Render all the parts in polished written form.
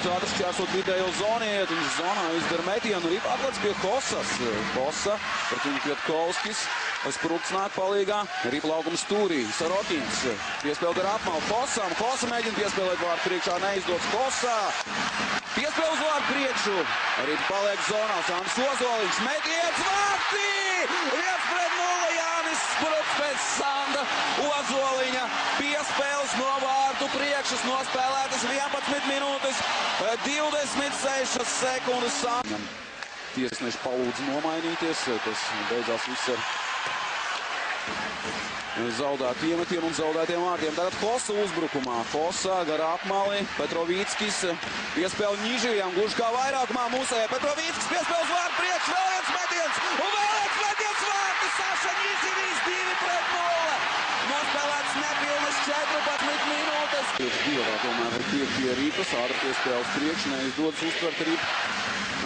Rips ātri šķērsot vidējo zoniet, viņš zonā izdara metienu, Rip atlec pie Kosas. Kosa, pret viņu Kvietkovskis, Sprukts nāk palīgā, Rip laukuma stūrī, Sarokins, piespēl gar apmalu Kosam, Kosa mēģina piespēlēt vārdu priekšā, neizdots Kosā. Piespēl uz vārdu priekšu, Rip paliek zonā, Sandis Ozoliņš, metiens vārtī! 1-0 Jānis Sprukts pēc Sanda Ozoliņa piespēles no vārtu priekšas, nospēlētas 11 minūtes, 26 sekundes. Tiesneši palūdz nomainīties, tas beidzās viss ar zaudētu iemetiem un zaudētiem vārdiem. Tagad Kosa uzbrukumā. Kosa gar apmali, Petrovīckis piespēl Ņižijam, gluži kā vairākumā mūsējai. Petrovīckis piespēl uz vārdu priekš, vēl viens metiens un vēl viens metiens vārti. Saša Ņiživīs 2-0. Nospēlēts nepilnas 14 minūtes. Dievā tomēr ir pie Rīpas, ātri piespēles priekš, neizdodas uztvert Rīpu.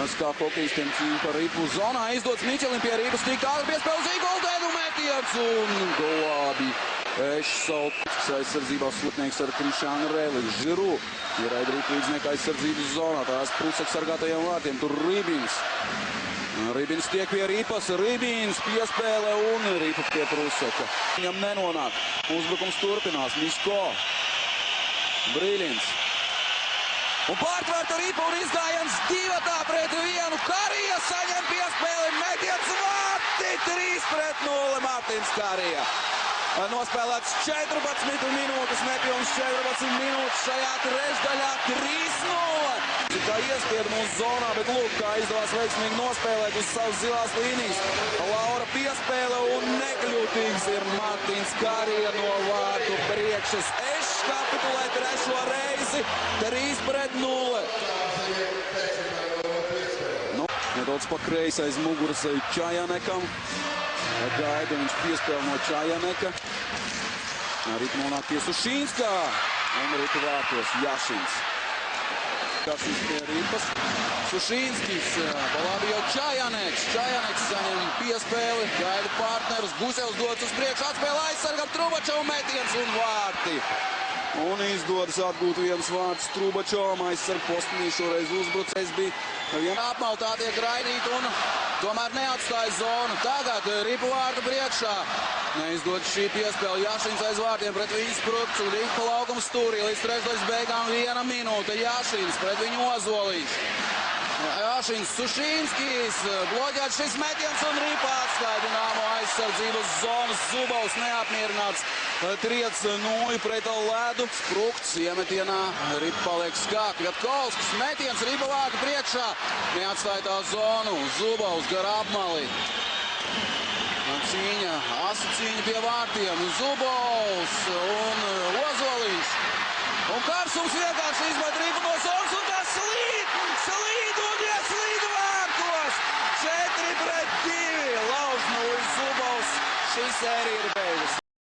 Kā hokejistiem cīņa par Rīpu zonā, izdodas Miķelim pie Rīpas, tik ātri piespēles Igoldēnu metiens un golābi. Ešsalts aizsardzībā sūtnieks ar Krišānu Rēli, Žiru. Ieraida Rīpu līdznieka aizsardzības zonā, tās Prusaks sargātajiem vārtiem, tur Rībins. Rībins tiek pie Rīpas, Rībins piespēle un Rīpa pie Prusaka. Viņam nenonāk, uzbrukums turpinās, Miško, Brīļins. Un pārtvērta Rīpa un izgājiens 2 pret 1. Karija saņem piespēli, metiens vārti 3-0 Mārtiņš Karija. Nospēlēts 14 minūtes, nepilns 14 minūtes šajā trešdaļā 3-0. Kā iespieda mūsu zonā, bet lūk, kā izdevās veiksmīgi nospēlēt uz savas zilās līnijas. Laura piespēle un nekļūtīgs ir Mārtiņš Karija no vārtu priekšas. Ešs kapitulē trešo reizi 3-0. Nedaudz pa kreisi aiz muguras Čajanekam. Gaida viņš piespēle no Čajaneka. Rīt nonāk pie Sušīnskā. Un Rīt vārtos Jašins. Karsins pie Rīpas. Sušīnskis, palābi jau Čajaneks. Čajaneks saņem piespēli, gaida partnerus. Gusevs dodas uz priekšu, atspēlē aizsargam Trubačovu metiens un vārti. Un izdodas atgūt viens vārds Trubačovam, aizsarg postinī šoreiz uzbrucējs bija apmal, tā tiek raidīta un tomēr neatstāja zonu. Tagad Ripu vārdu priekšā. Neizdod šī piespēle Jašins aiz vārtiem pret viņu Sprukts un Rīpa pa laukumu stūrī. Līdz trešdaļas beigām 1 minūte. Jašins pret viņu Ozoliņš. Jašins, Sušīnskis, bloķēts šis metiens un Rīpa atstāja Dināmo aizsardzības zonas. Zubovs neapmierināts. Triec nūju pret ledu. Sprukts iemetienā. Rīpa paliek skāk. Kvietkovskis metiens Rīpa vārdu priekšā. Neatstāja tā zonu. Zubovs gar apmali. Cīņa, asa cīņa pie vārtiem. Zubovs un Ozoliņš. Un Karsums vienkārši izmet Rīpu no zonas un tas slīd un ieslīd vārtos. 4-2. Lauž Zubovs. Šī sērija ir beigas.